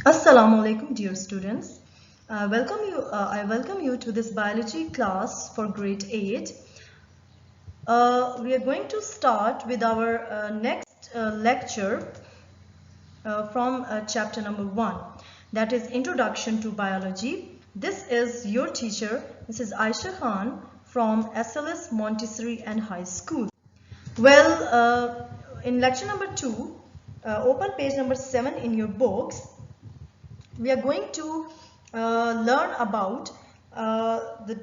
Assalamu alaikum, dear students. I welcome you to this biology class for grade 8. We are going to start with our next lecture from chapter number 1, that is Introduction to Biology. This is your teacher, Mrs. Aisha Khan from SLS Montessori and High School. Well, in lecture number 2, open page number 7 in your books. We are going to learn about the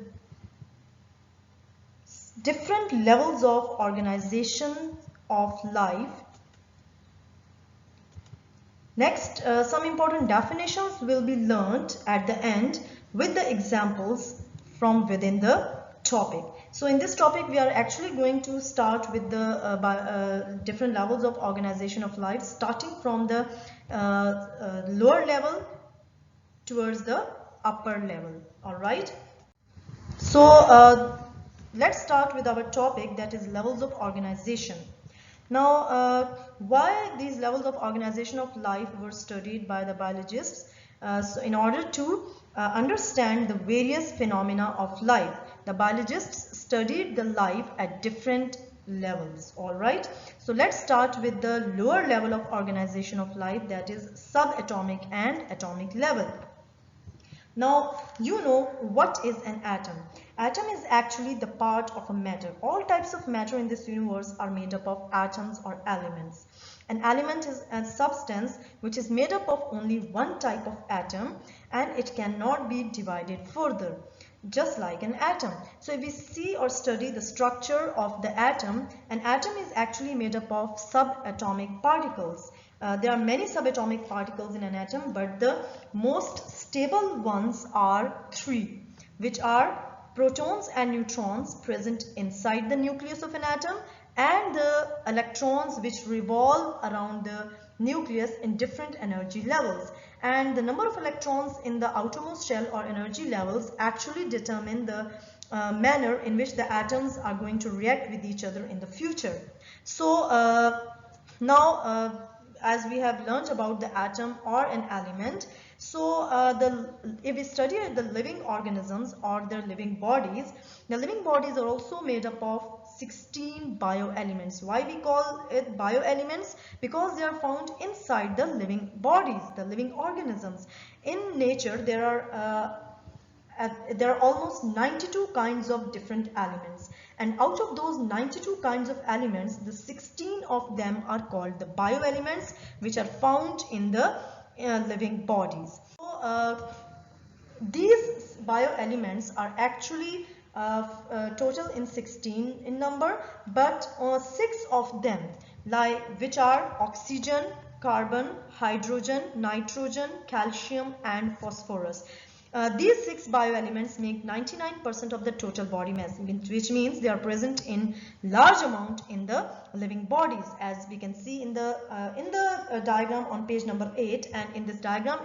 different levels of organization of life. Next, some important definitions will be learned at the end with the examples from within the topic. So in this topic, we are actually going to start with the different levels of organization of life, starting from the lower level towards the upper level. All right, so let's start with our topic, that is levels of organization. Now, why these levels of organization of life were studied by the biologists? So in order to understand the various phenomena of life, the biologists studied the life at different levels. All right, so let's start with the lower level of organization of life, that is subatomic and atomic level. Now, you know what is an atom. Atom is actually the part of a matter. All types of matter in this universe are made up of atoms or elements. An element is a substance which is made up of only one type of atom, and it cannot be divided further, just like an atom. So if we see or study the structure of the atom, an atom is actually made up of subatomic particles. There are many subatomic particles in an atom, but the most stable ones are three, which are protons and neutrons present inside the nucleus of an atom, and the electrons which revolve around the nucleus in different energy levels. And the number of electrons in the outermost shell or energy levels actually determine the manner in which the atoms are going to react with each other in the future. So now as we have learned about the atom or an element, so if we study the living organisms or their living bodies, the living bodies are also made up of 16 bioelements. Why we call it bioelements? Because they are found inside the living bodies, the living organisms. In nature, there are almost 92 kinds of different elements, and out of those 92 kinds of elements, the 16 of them are called the bioelements, which are found in the living bodies. So these bioelements are actually total in 16 in number, but 6 of them, which are oxygen, carbon, hydrogen, nitrogen, calcium and phosphorus. These 6 bioelements make 99% of the total body mass, which means they are present in large amount in the living bodies, as we can see in the diagram on page number 8. And in this diagram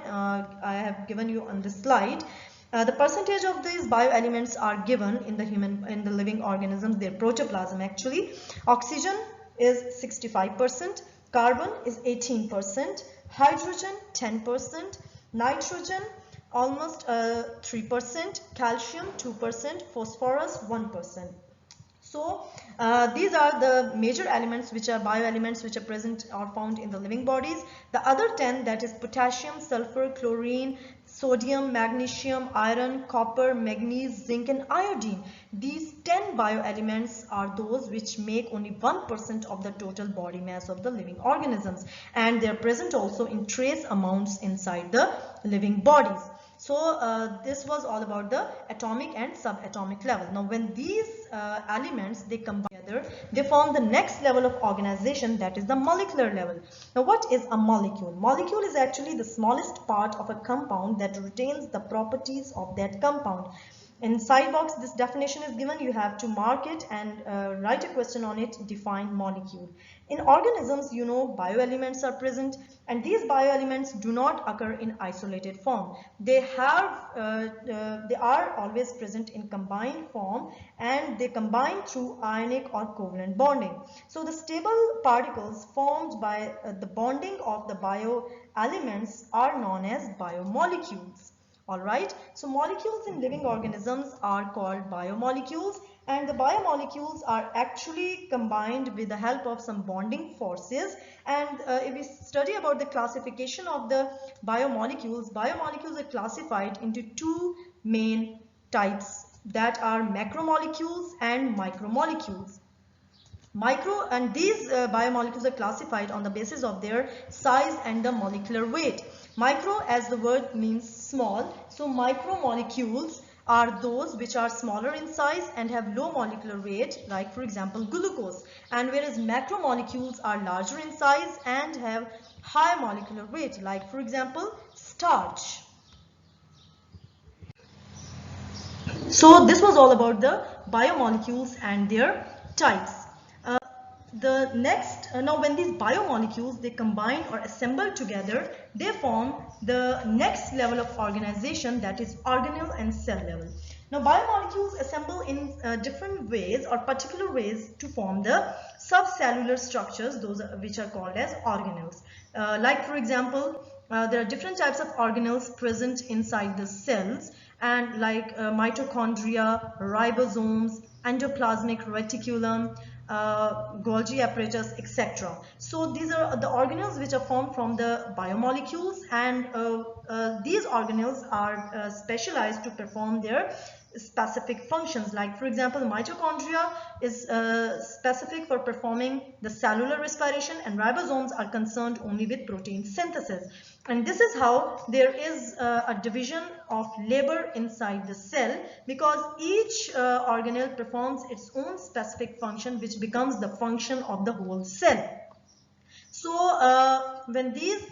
I have given you on this slide, the percentage of these bioelements are given in the living organisms, their protoplasm actually. Oxygen is 65%, carbon is 18%, hydrogen 10%, nitrogen almost 3%, calcium 2%, phosphorus 1%. So these are the major elements, which are bioelements, which are present or found in the living bodies. The other 10, that is potassium, sulfur, chlorine, sodium, magnesium, iron, copper, manganese, zinc and iodine. These 10 bioelements are those which make only 1% of the total body mass of the living organisms, and they are present also in trace amounts inside the living bodies. So this was all about the atomic and subatomic level. Now when these elements, they combine together, they form the next level of organization, that is the molecular level. Now what is a molecule? Molecule is actually the smallest part of a compound that retains the properties of that compound. Inside box, this definition is given. You have to mark it and write a question on it. Define molecule. In organisms, you know, bioelements are present, and these bioelements do not occur in isolated form. They are always present in combined form, and they combine through ionic or covalent bonding. So the stable particles formed by the bonding of the bioelements are known as biomolecules. Alright, so molecules in living organisms are called biomolecules, and the biomolecules are actually combined with the help of some bonding forces. And if we study about the classification of the biomolecules, biomolecules are classified into two main types, that are macromolecules and micromolecules. These biomolecules are classified on the basis of their size and the molecular weight. Micro, as the word means small, so micromolecules are those which are smaller in size and have low molecular weight, like for example glucose, and whereas macromolecules are larger in size and have high molecular weight, like for example starch. So this was all about the biomolecules and their types. Now when these biomolecules, they combine or assemble together, they form the next level of organization, that is organelle and cell level. Now biomolecules assemble in different ways or particular ways to form the subcellular structures, those which are called as organelles. Like for example, there are different types of organelles present inside the cells, and like mitochondria, ribosomes, endoplasmic reticulum, Golgi apparatus, etc. So these are the organelles which are formed from the biomolecules, and these organelles are specialized to perform their specific functions. Like for example, mitochondria is specific for performing the cellular respiration, and ribosomes are concerned only with protein synthesis. And this is how there is a division of labor inside the cell, because each organelle performs its own specific function, which becomes the function of the whole cell. So when these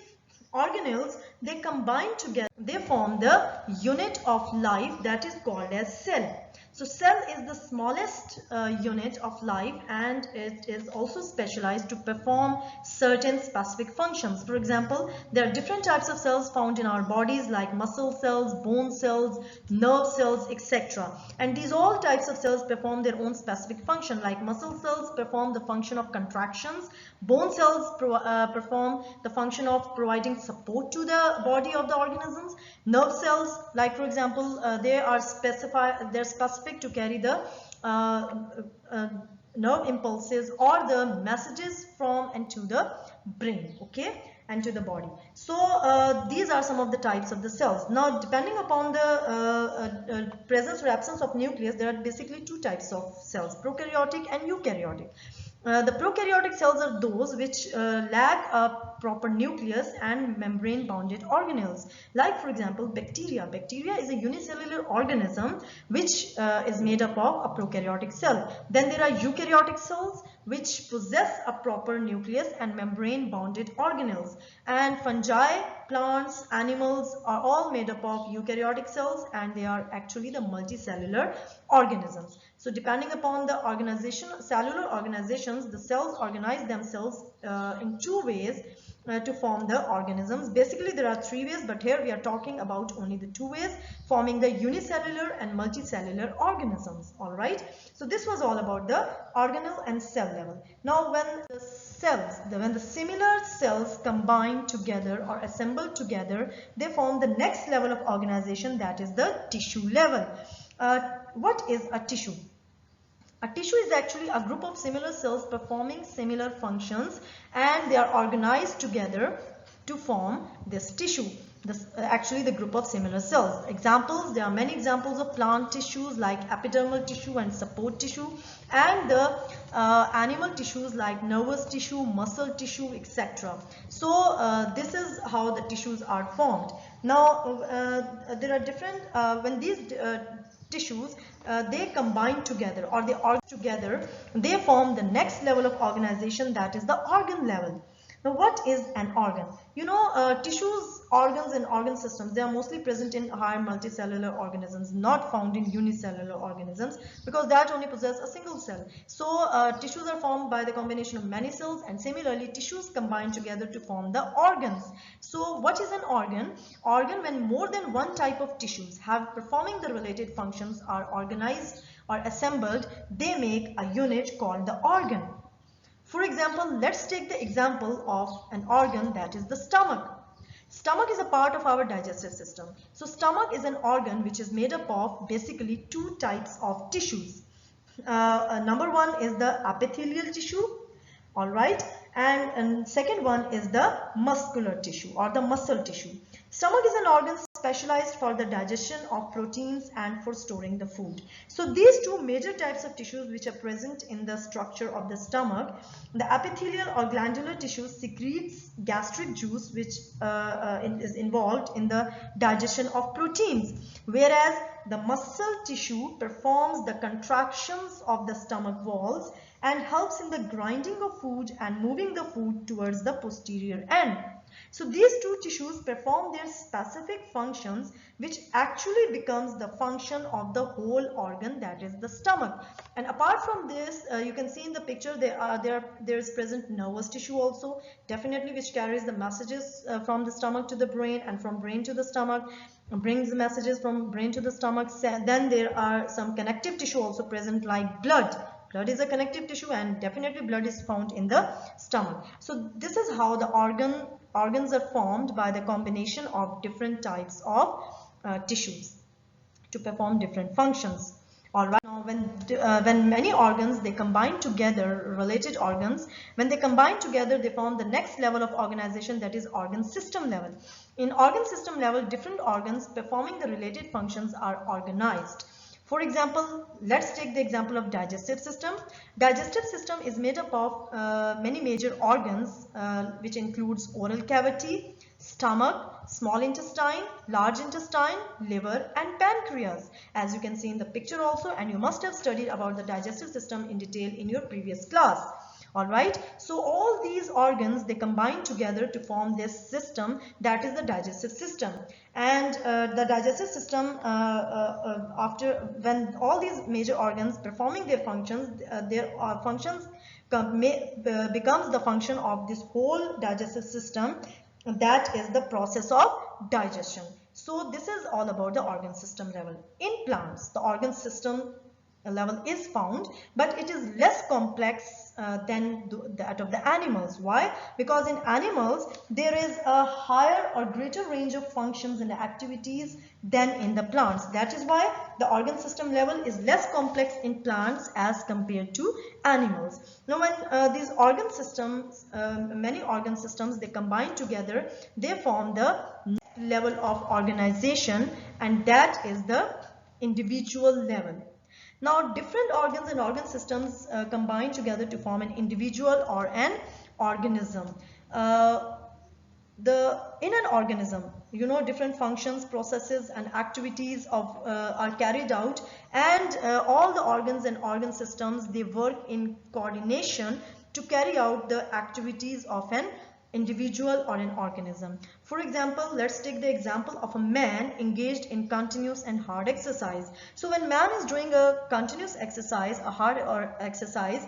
organelles, they combine together, they form the unit of life that is called as cell. So cell is the smallest unit of life, and it is also specialized to perform certain specific functions. For example, there are different types of cells found in our bodies, like muscle cells, bone cells, nerve cells, etc. And these all types of cells perform their own specific function. Like muscle cells perform the function of contractions, bone cells perform the function of providing support to the body of the organisms. Nerve cells, like for example, they're specific to carry the nerve impulses or the messages from and to the brain, okay, and to the body. So these are some of the types of the cells. Now depending upon the presence or absence of nucleus, there are basically two types of cells, prokaryotic and eukaryotic. The prokaryotic cells are those which lack a proper nucleus and membrane bounded organelles. Like for example, bacteria. Bacteria is a unicellular organism which is made up of a prokaryotic cell. Then there are eukaryotic cells which possess a proper nucleus and membrane bounded organelles. And fungi, plants, animals are all made up of eukaryotic cells, and they are actually the multicellular organisms. So depending upon the cellular organizations, the cells organize themselves in two ways to form the organisms. Basically there are three ways, but here we are talking about only the two ways, forming the unicellular and multicellular organisms. All right, so this was all about the organelle and cell level. Now when the similar cells combine together or assemble together, they form the next level of organization, that is the tissue level. What is a tissue? A tissue is actually a group of similar cells performing similar functions, and they are organized together to form this tissue. Actually the group of similar cells. Examples, there are many examples of plant tissues like epidermal tissue and support tissue, and the animal tissues like nervous tissue, muscle tissue, etc. So this is how the tissues are formed. Now there are different, when these tissues they combine together or they form the next level of organization, that is the organ level. Now, what is an organ? You know, tissues, organs, and organ systems, they are mostly present in higher multicellular organisms, not found in unicellular organisms, because that only possess a single cell. So, tissues are formed by the combination of many cells, and similarly, tissues combine together to form the organs. So, what is an organ? Organ, when more than one type of tissues have performing the related functions are organized or assembled, they make a unit called the organ. For example, let's take the example of an organ, that is the stomach. Stomach is a part of our digestive system. So stomach is an organ which is made up of basically two types of tissues. Number one is the epithelial tissue, all right, and second one is the muscular tissue or the muscle tissue. Stomach is an organ specialized for the digestion of proteins and for storing the food. So these two major types of tissues which are present in the structure of the stomach, the epithelial or glandular tissue secretes gastric juice which is involved in the digestion of proteins, whereas the muscle tissue performs the contractions of the stomach walls and helps in the grinding of food and moving the food towards the posterior end. So these two tissues perform their specific functions, which actually becomes the function of the whole organ, that is the stomach. And apart from this, you can see in the picture there is present nervous tissue also, definitely, which carries the messages from the stomach to the brain and from brain to the stomach, brings the messages from brain to the stomach. Then there are some connective tissue also present, like blood. Blood is a connective tissue, and definitely blood is found in the stomach. So this is how the organs are formed, by the combination of different types of tissues to perform different functions. All right. Now, when many organs they combine together, related organs, when they combine together, they form the next level of organization, that is organ system level. In organ system level, different organs performing the related functions are organized. For example, let's take the example of digestive system. Digestive system is made up of many major organs, which includes oral cavity, stomach, small intestine, large intestine, liver, and pancreas, as you can see in the picture also, and you must have studied about the digestive system in detail in your previous class. All right, so all these organs, they combine together to form this system, that is the digestive system. And the digestive system, after when all these major organs performing their functions, becomes the function of this whole digestive system, that is the process of digestion. So this is all about the organ system level. In plants, the organ system level is found, but it is less complex than that of the animals. Why? Because in animals there is a higher or greater range of functions and activities than in the plants. That is why the organ system level is less complex in plants as compared to animals. Now, when these organ systems, many organ systems, they combine together, they form the next level of organization, and that is the individual level. Now, different organs and organ systems combine together to form an individual or an organism. In an organism, you know, different functions, processes, and activities are carried out, and all the organs and organ systems, they work in coordination to carry out the activities of an individual or an organism. For example, let's take the example of a man engaged in continuous and hard exercise. So when man is doing a continuous exercise, a hard exercise,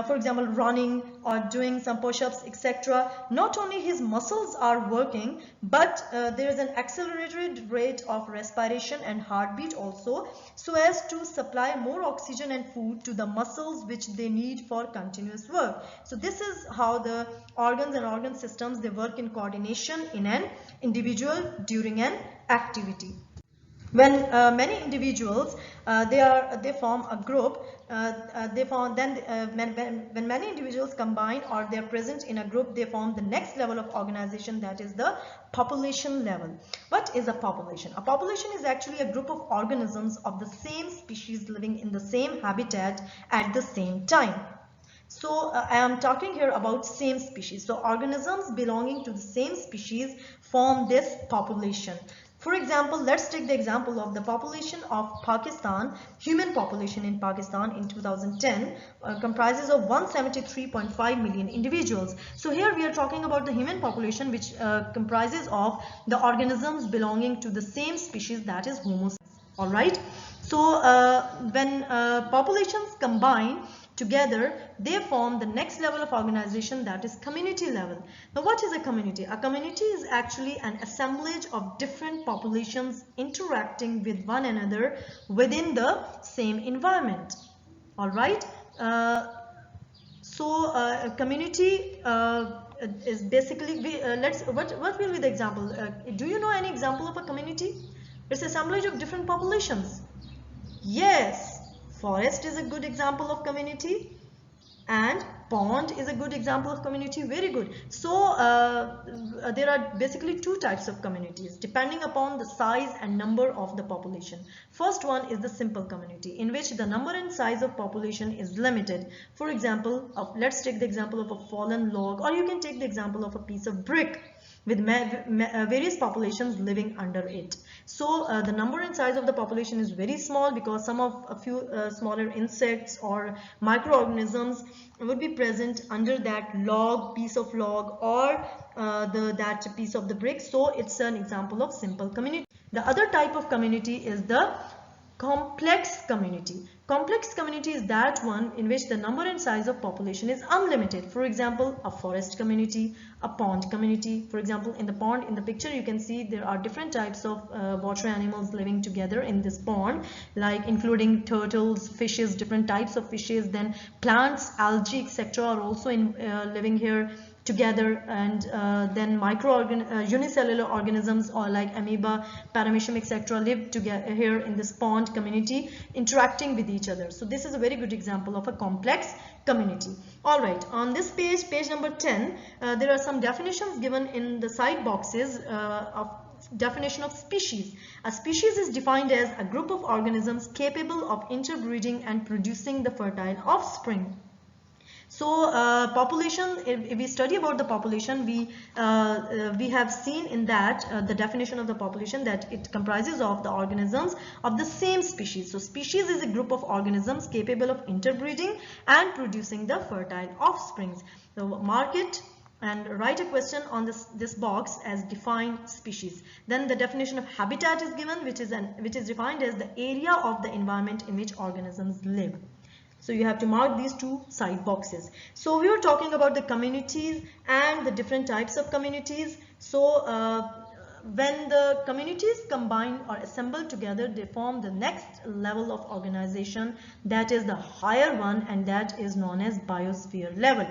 for example running or doing some push-ups, etc., not only his muscles are working, but there is an accelerated rate of respiration and heartbeat also, so as to supply more oxygen and food to the muscles which they need for continuous work. So this is how the organs and organ systems, they work in coordination in an individual during an activity. When many individuals they form a group, when many individuals combine or they are present in a group, they form the next level of organization, that is the population level. What is a population? A population is actually a group of organisms of the same species living in the same habitat at the same time. So I am talking here about same species. So organisms belonging to the same species form this population. For example, let's take the example of the population of Pakistan. Human population in Pakistan in 2010 comprises of 173.5 million individuals. So here we are talking about the human population, which comprises of the organisms belonging to the same species, that is Homo sapiens. All right. So when populations combine together, they form the next level of organization, that is community level. Now what is a community? A community is actually an assemblage of different populations interacting with one another within the same environment. All right. Community is basically, what will be the example? Do you know any example of a community? It's assemblage of different populations. Yes, forest is a good example of community, and pond is a good example of community. Very good. So there are basically two types of communities depending upon the size and number of the population. First one is the simple community, in which the number and size of population is limited. For example, let's take the example of a fallen log, or you can take the example of a piece of brick with various populations living under it. So the number and size of the population is very small because a few smaller insects or microorganisms would be present under that piece of log, or that piece of the brick. So it's an example of simple community. The other type of community is the complex community. Complex community is that one in which the number and size of population is unlimited. For example, a forest community, a pond community. For example, in the pond, in the picture you can see there are different types of water animals living together in this pond, like including turtles, fishes, different types of fishes, then plants, algae, etc. are also living here together, and then unicellular organisms, or like amoeba, paramecium, etc. live together here in this pond community, interacting with each other. So this is a very good example of a complex community. All right, on this page number 10, there are some definitions given in the side boxes of definition of species. A species is defined as a group of organisms capable of interbreeding and producing the fertile offspring. So population, if we study about the population, we have seen in that the definition of the population, that it comprises of the organisms of the same species. So species is a group of organisms capable of interbreeding and producing the fertile offsprings. So mark it and write a question on this box as define species. Then the definition of habitat is given, which is defined as the area of the environment in which organisms live. So you have to mark these two side boxes. So we were talking about the communities and the different types of communities. So when the communities combine or assemble together, they form the next level of organization, that is the higher one, and that is known as biosphere level.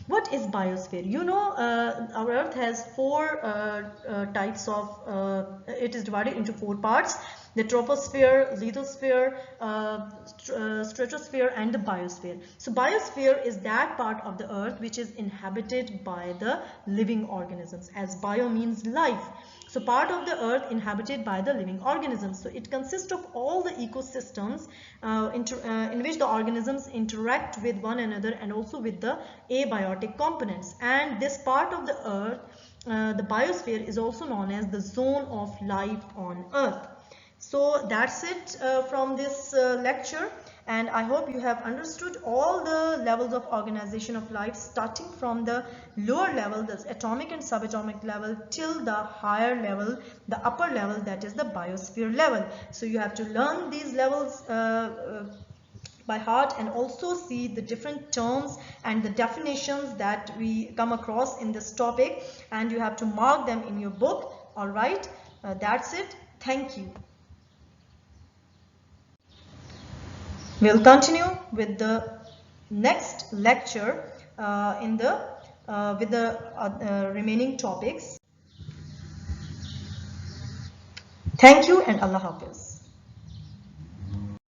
What is biosphere? You know, our earth has four types of, it is divided into four parts: the troposphere, lithosphere, stratosphere, and the biosphere. So biosphere is that part of the earth which is inhabited by the living organisms, as bio means life. So part of the earth inhabited by the living organisms. So it consists of all the ecosystems in which the organisms interact with one another, and also with the abiotic components. And this part of the earth, the biosphere, is also known as the zone of life on earth. So that's it from this lecture, and I hope you have understood all the levels of organization of life, starting from the lower level, the atomic and subatomic level, till the higher level, the upper level, that is the biosphere level. So you have to learn these levels by heart, and also see the different terms and the definitions that we come across in this topic, and you have to mark them in your book. All right, that's it. Thank you. We'll continue with the next lecture with the remaining topics. Thank you, and Allah Hafiz.